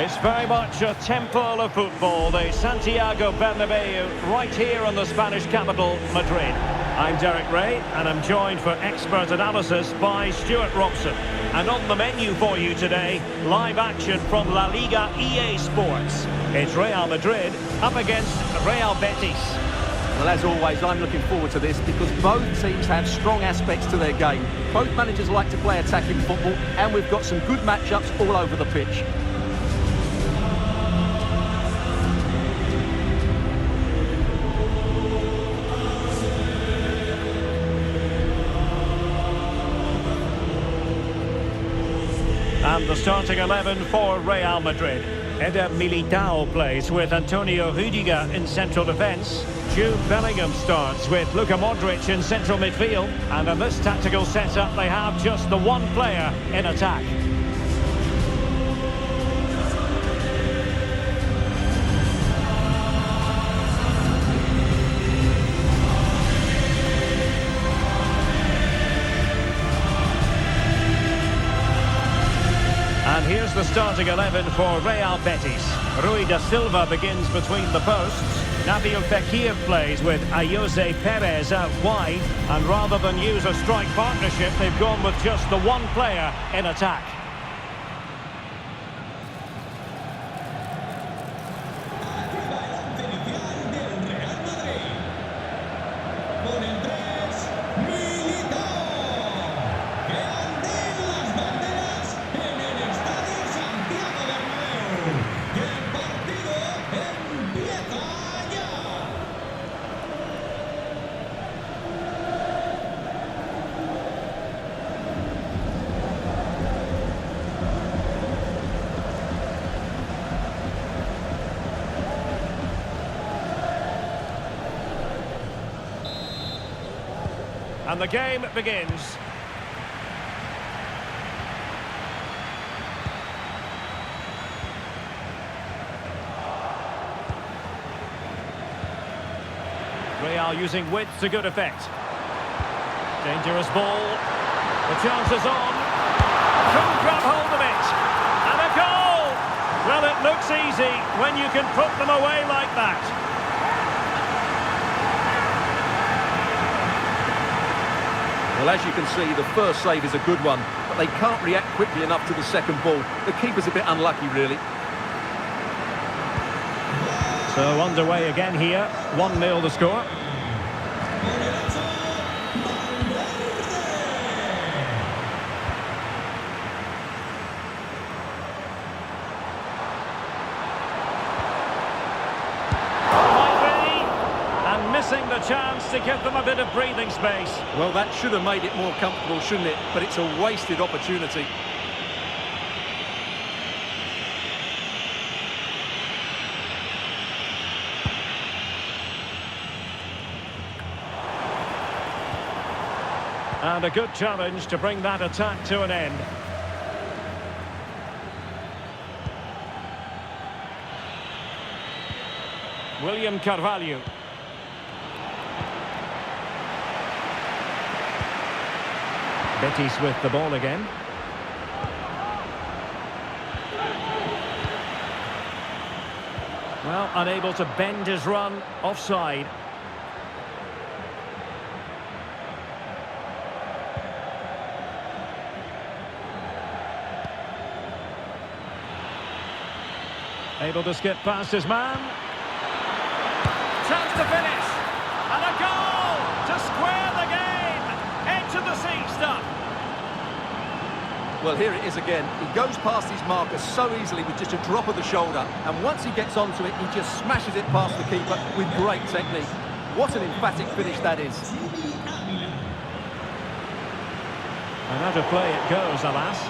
It's very much a temple of football, the Santiago Bernabeu, right here in the Spanish capital, Madrid. I'm Derek Ray, and I'm joined for expert analysis by Stuart Robson. And on the menu for you today, live action from LaLiga EA Sports. It's Real Madrid up against Real Betis. Well, as always, I'm looking forward to this because both teams have strong aspects to their game. Both managers like to play attacking football, and we've got some good matchups all over the pitch. And the starting 11 for Real Madrid. Eder Militao plays with Antonio Rudiger in central defence. Jude Bellingham starts with Luka Modric in central midfield. And in this tactical setup, they have just the one player in attack. And here's the starting 11 for Real Betis. Rui da Silva begins between the posts. Nabil Fekir plays with Ayoze Perez out wide. And rather than use a strike partnership, they've gone with just the one player in attack. And the game begins. Real using width to good effect. Dangerous ball. The chance is on. Couldn't grab hold of it. And a goal! Well, it looks easy when you can put them away like that. Well, as you can see, the first save is a good one, but they can't react quickly enough to the second ball. The keeper's a bit unlucky, really. So underway again here, 1-0 the score. Missing the chance to give them a bit of breathing space. Well, that should have made it more comfortable, shouldn't it? But it's a wasted opportunity. And a good challenge to bring that attack to an end. William Carvalho. Betis with the ball again. Well, unable to bend his run, offside. Able to skip past his man. Chance to finish. And a goal to square the game. Edge of the seat stuff. Well, here it is again. He goes past his marker so easily with just a drop of the shoulder. And once he gets onto it, he just smashes it past the keeper with great technique. What an emphatic finish that is. And out of play it goes, alas.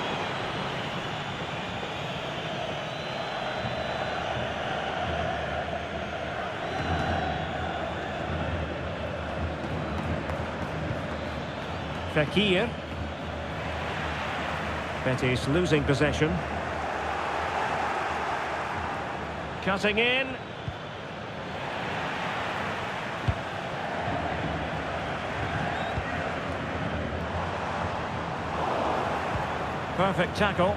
Fekir. Betis losing possession. Cutting in. Perfect tackle.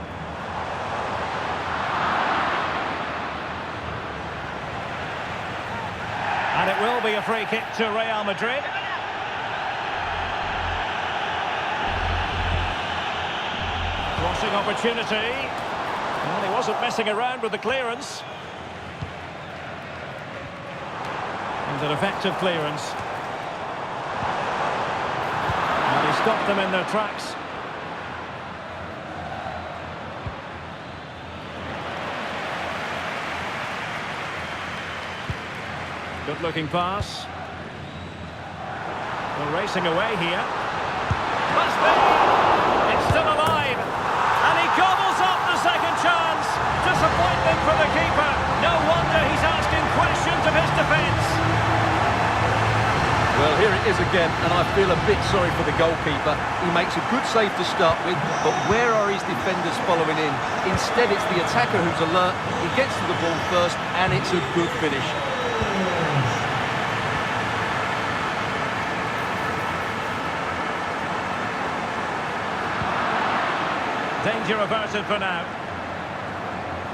It will be a free kick to Real Madrid. Crossing opportunity. Well, he wasn't messing around with the clearance. And an effective clearance. And he stopped them in their tracks. Good-looking pass. They're racing away here. Must be! It's still alive! And he gobbles up the second chance! Disappointment for the keeper. No wonder he's asking questions of his defence. Well, here it is again, and I feel a bit sorry for the goalkeeper. He makes a good save to start with, but where are his defenders following in? Instead, it's the attacker who's alert. He gets to the ball first, and it's a good finish. Danger averted for now.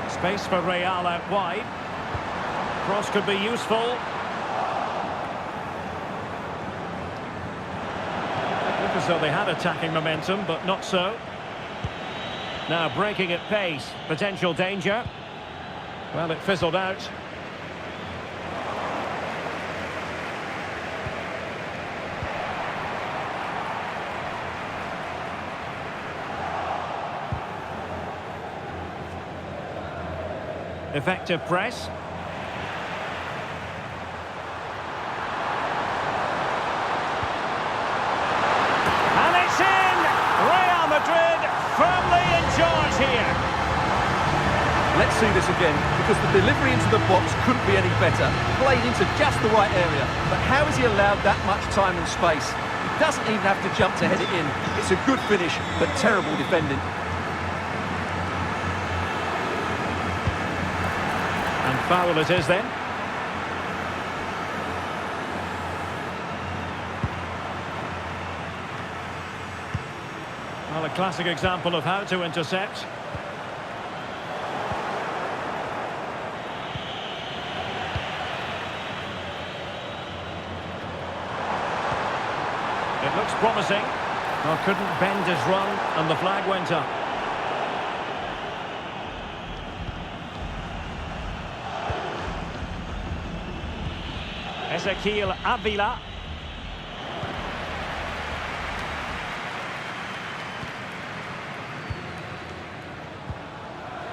Space for Real out wide. Cross could be useful. Look as though they had attacking momentum, but not so. Now breaking at pace. Potential danger. Well, it fizzled out. Effective press. And it's in! Real Madrid firmly in charge here. Let's see this again, because the delivery into the box couldn't be any better. Played into just the right area. But how has he allowed that much time and space? He doesn't even have to jump to head it in. It's a good finish, but terrible defending. Foul it is then. Well, a classic example of how to intercept. It looks promising. Well, couldn't bend his run and the flag went up. Ezequiel Avila.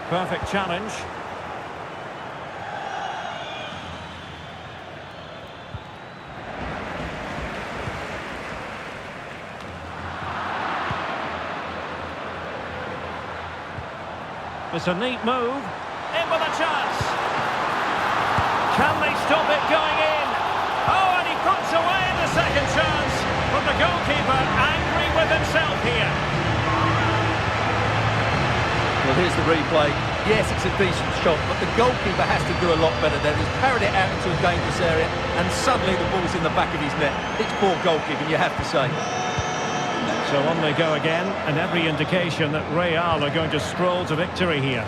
Perfect challenge. It's a neat move. In with a chance. Can they stop it going in? Oh, and he puts away the second chance. But the goalkeeper angry with himself here. Well, here's the replay. Yes, it's a decent shot, but the goalkeeper has to do a lot better there. He's parried it out into a dangerous area, and suddenly the ball's in the back of his net. It's poor goalkeeping, you have to say. So on they go again, and every indication that Real are going to stroll to victory here.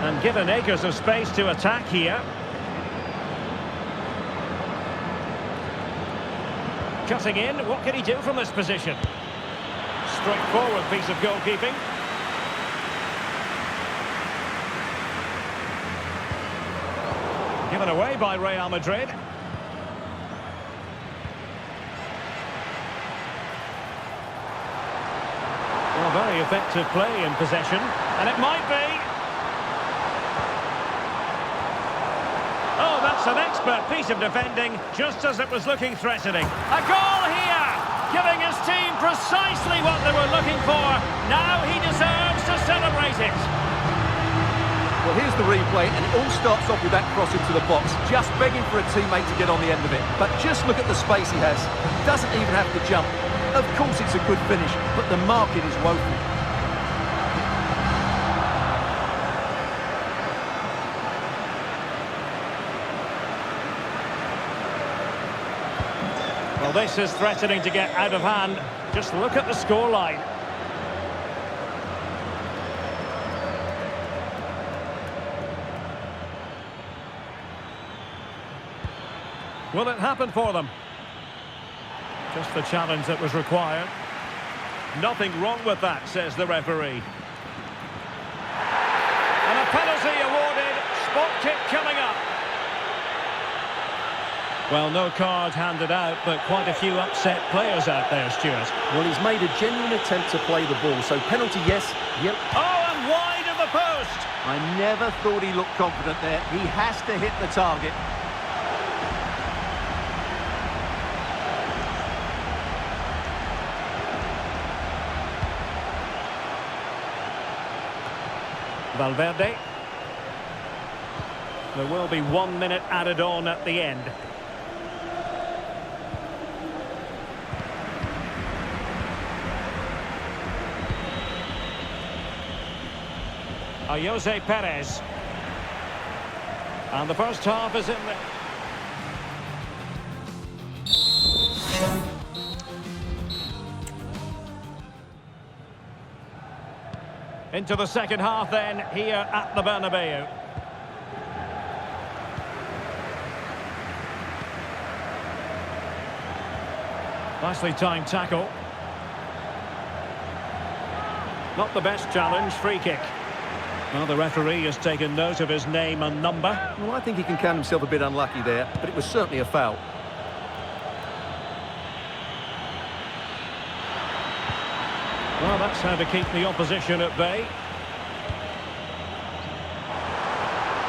And given acres of space to attack here. Cutting in, what can he do from this position? Straightforward piece of goalkeeping. Given away by Real Madrid. Well, very effective play in possession, and it might be. Oh, that's an expert piece of defending, just as it was looking threatening. A goal here, giving his team precisely what they were looking for. Now he deserves to celebrate it. Well, here's the replay, and it all starts off with that cross into the box, just begging for a teammate to get on the end of it. But just look at the space he has. He doesn't even have to jump. Of course it's a good finish, but the marking is woeful. Well, this is threatening to get out of hand. Just look at the scoreline. Will it happen for them? Just the challenge that was required. Nothing wrong with that, says the referee. And a penalty awarded. Spot kick coming up. Well, no card handed out, but quite a few upset players out there, Stuart. Well, he's made a genuine attempt to play the ball, so penalty, yes. Yep. Oh, and wide of the post. I never thought he looked confident there. He has to hit the target. Valverde. There will be 1 minute added on at the end. Jose Perez. And the first half is in the... Into the second half then, here at the Bernabeu. Nicely timed tackle. Not the best challenge, free kick. Well, the referee has taken note of his name and number. Well, I think he can count himself a bit unlucky there, but it was certainly a foul. Well, that's how to keep the opposition at bay.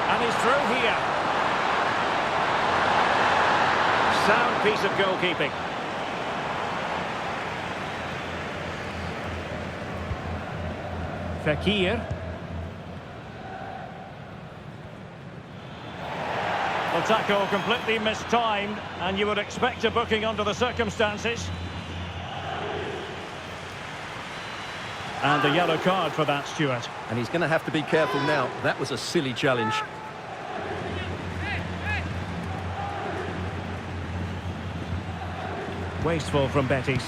And he's through here. Sound piece of goalkeeping. Fekir. The tackle completely mistimed, and you would expect a booking under the circumstances. And a yellow card for that, Stuart. And he's going to have to be careful now. That was a silly challenge. Wasteful from Betis.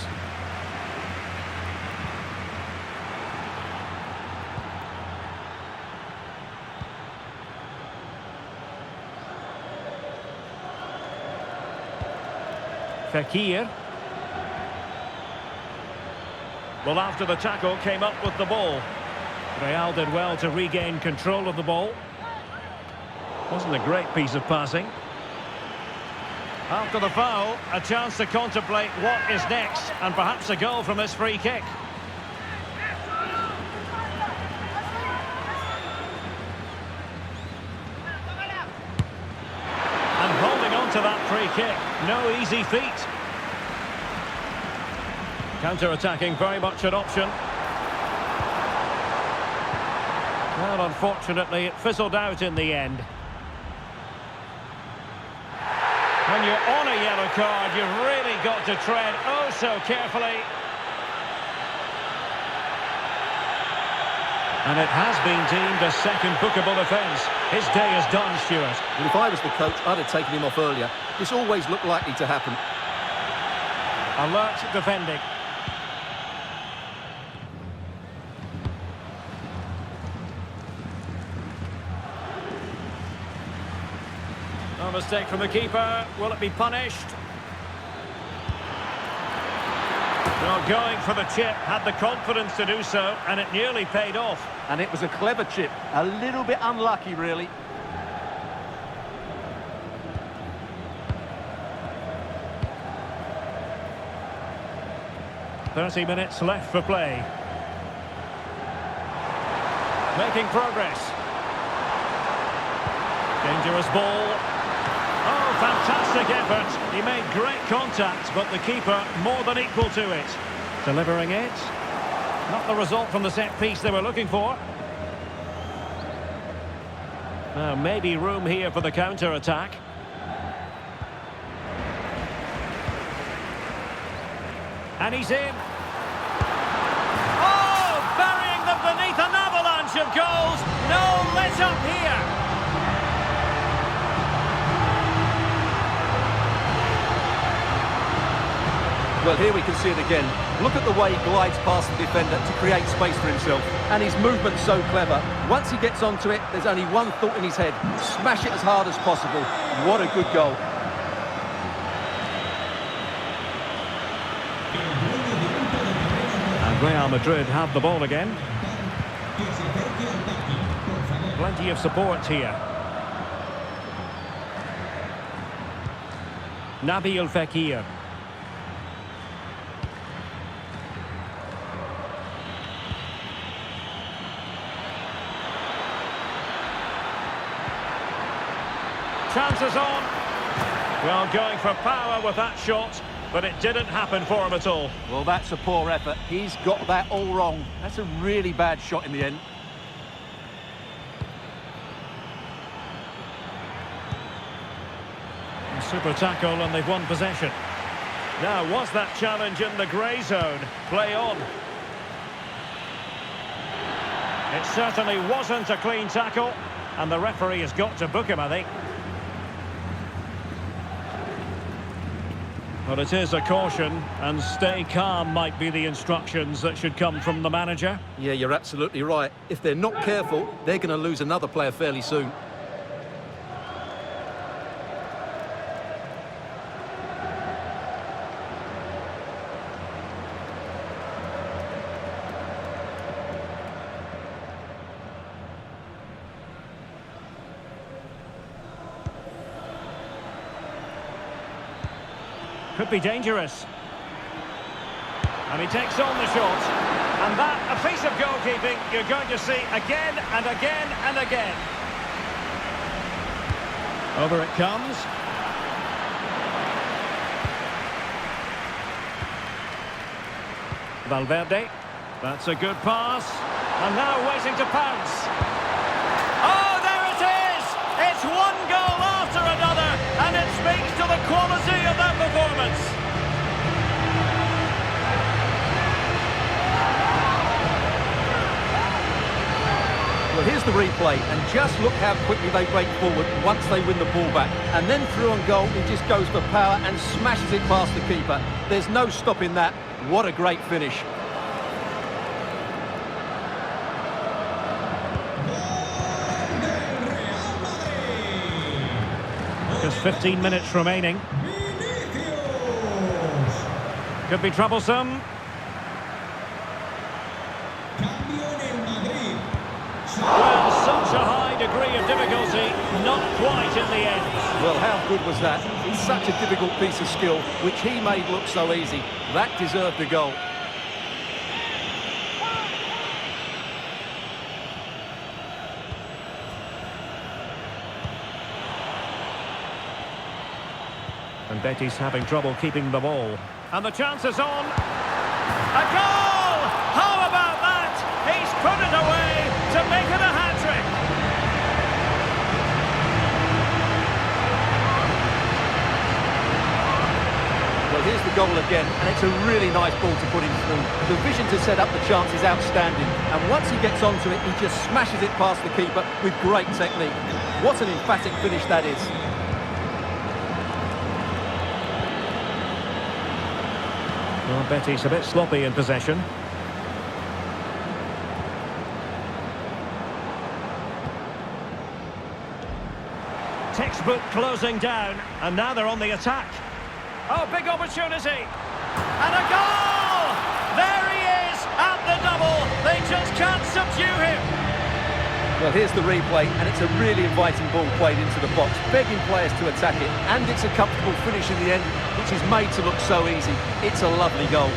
Fekir. Well, after the tackle, came up with the ball. Real did well to regain control of the ball. Wasn't a great piece of passing. After the foul, a chance to contemplate what is next, and perhaps a goal from this free kick. And holding on to that free kick, no easy feat. Counter-attacking, very much an option. Well, unfortunately, it fizzled out in the end. When you're on a yellow card, you've really got to tread oh so carefully. And it has been deemed a second bookable offence. His day is done, Stuart. Well, if I was the coach, I'd have taken him off earlier. This always looked likely to happen. Alert defending. No mistake from the keeper. Will it be punished? Well, going for the chip, had the confidence to do so, and it nearly paid off. And it was a clever chip. A little bit unlucky, really. "30 minutes left for play. Making progress. Dangerous ball. Oh, fantastic effort. He made great contact, but the keeper more than equal to it. Delivering it. Not the result from the set piece they were looking for. Now, maybe room here for the counter-attack. And he's in. Oh, burying them beneath an avalanche of goals. No let-up here. Well, here we can see it again. Look at the way he glides past the defender to create space for himself. And his movement's so clever. Once he gets onto it, there's only one thought in his head. Smash it as hard as possible. What a good goal. And Real Madrid have the ball again. Plenty of support here. Nabil Fekir. Chances on. Well, going for power with that shot, but it didn't happen for him at all. Well, that's a poor effort. He's got that all wrong. That's a really bad shot in the end. Super tackle, and they've won possession. Now, was that challenge in the grey zone? Play on. It certainly wasn't a clean tackle, and the referee has got to book him, I think. But it is a caution, and stay calm might be the instructions that should come from the manager. Yeah, you're absolutely right. If they're not careful, they're going to lose another player fairly soon. Could be dangerous. And he takes on the shot. And that, a piece of goalkeeping you're going to see again and again and again. Over it comes. Valverde. That's a good pass. And now waiting to pounce. Oh, there it is! It's one goal after another, and it speaks to the quality of that performance. Well, here's the replay, and just look how quickly they break forward once they win the ball back. And then through on goal, he just goes for power and smashes it past the keeper. There's no stopping that. What a great finish. Just 15 minutes remaining. Could be troublesome. Well, such a high degree of difficulty, not quite in the end. Well, how good was that? It's such a difficult piece of skill, which he made look so easy. That deserved a goal. And Betis having trouble keeping the ball. And the chance is on. A goal! How about that? He's put it away to make it a hat-trick. Well, here's the goal again, and it's a really nice ball to put him through. The vision to set up the chance is outstanding, and once he gets onto it, he just smashes it past the keeper with great technique. What an emphatic finish that is. Well, Betis a bit sloppy in possession. Textbook closing down, and now they're on the attack. Oh, big opportunity! And a goal! There he is at the double. They just can't subdue him. Well, here's the replay, and it's a really inviting ball played into the box, begging players to attack it, and it's a comfortable finish in the end, which is made to look so easy. It's a lovely goal.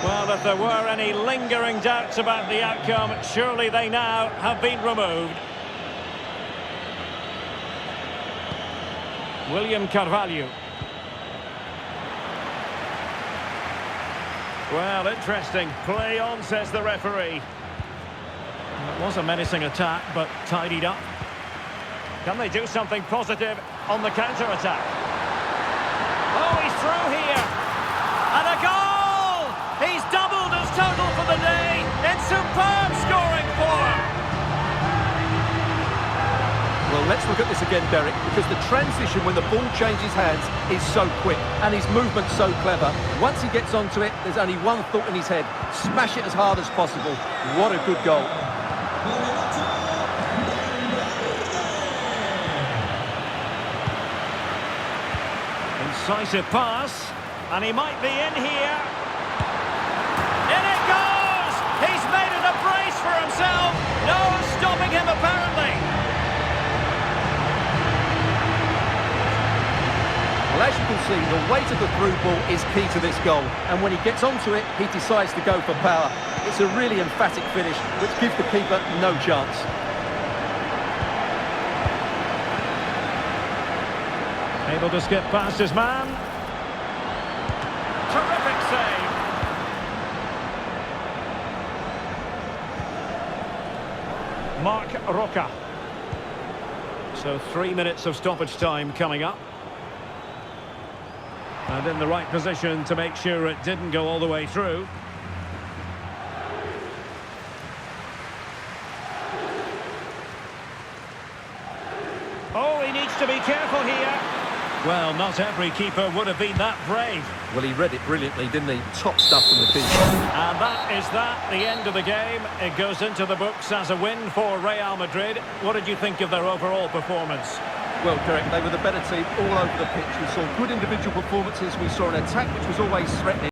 Well, if there were any lingering doubts about the outcome, surely they now have been removed. William Carvalho. Well, interesting. Play on, says the referee. It was a menacing attack, but tidied up. Can they do something positive on the counter-attack? Oh, he's through here. And a goal! He's doubled his total for the day in superb scoring form. Well, let's look at this again, Derek, because the transition when the ball changes hands is so quick and his movement's so clever. Once he gets onto it, there's only one thought in his head: smash it as hard as possible. What a good goal. Incisive pass, and he might be in here. In it goes! He's made it a brace for himself. No one stopping him, apparently. Well, as you can see, the weight of the through ball is key to this goal. And when he gets onto it, he decides to go for power. It's a really emphatic finish, which gives the keeper no chance. Able to skip past his man. Terrific save. Marc Roca. So 3 minutes of stoppage time coming up. And in the right position to make sure it didn't go all the way through. Oh, he needs to be careful here. Well, not every keeper would have been that brave. Well, he read it brilliantly, didn't he? Top stuff from the keeper. And that is the end of the game. It goes into the books as a win for Real Madrid. What did you think of their overall performance? Well, Derek, they were the better team all over the pitch. We saw good individual performances. We saw an attack which was always threatening.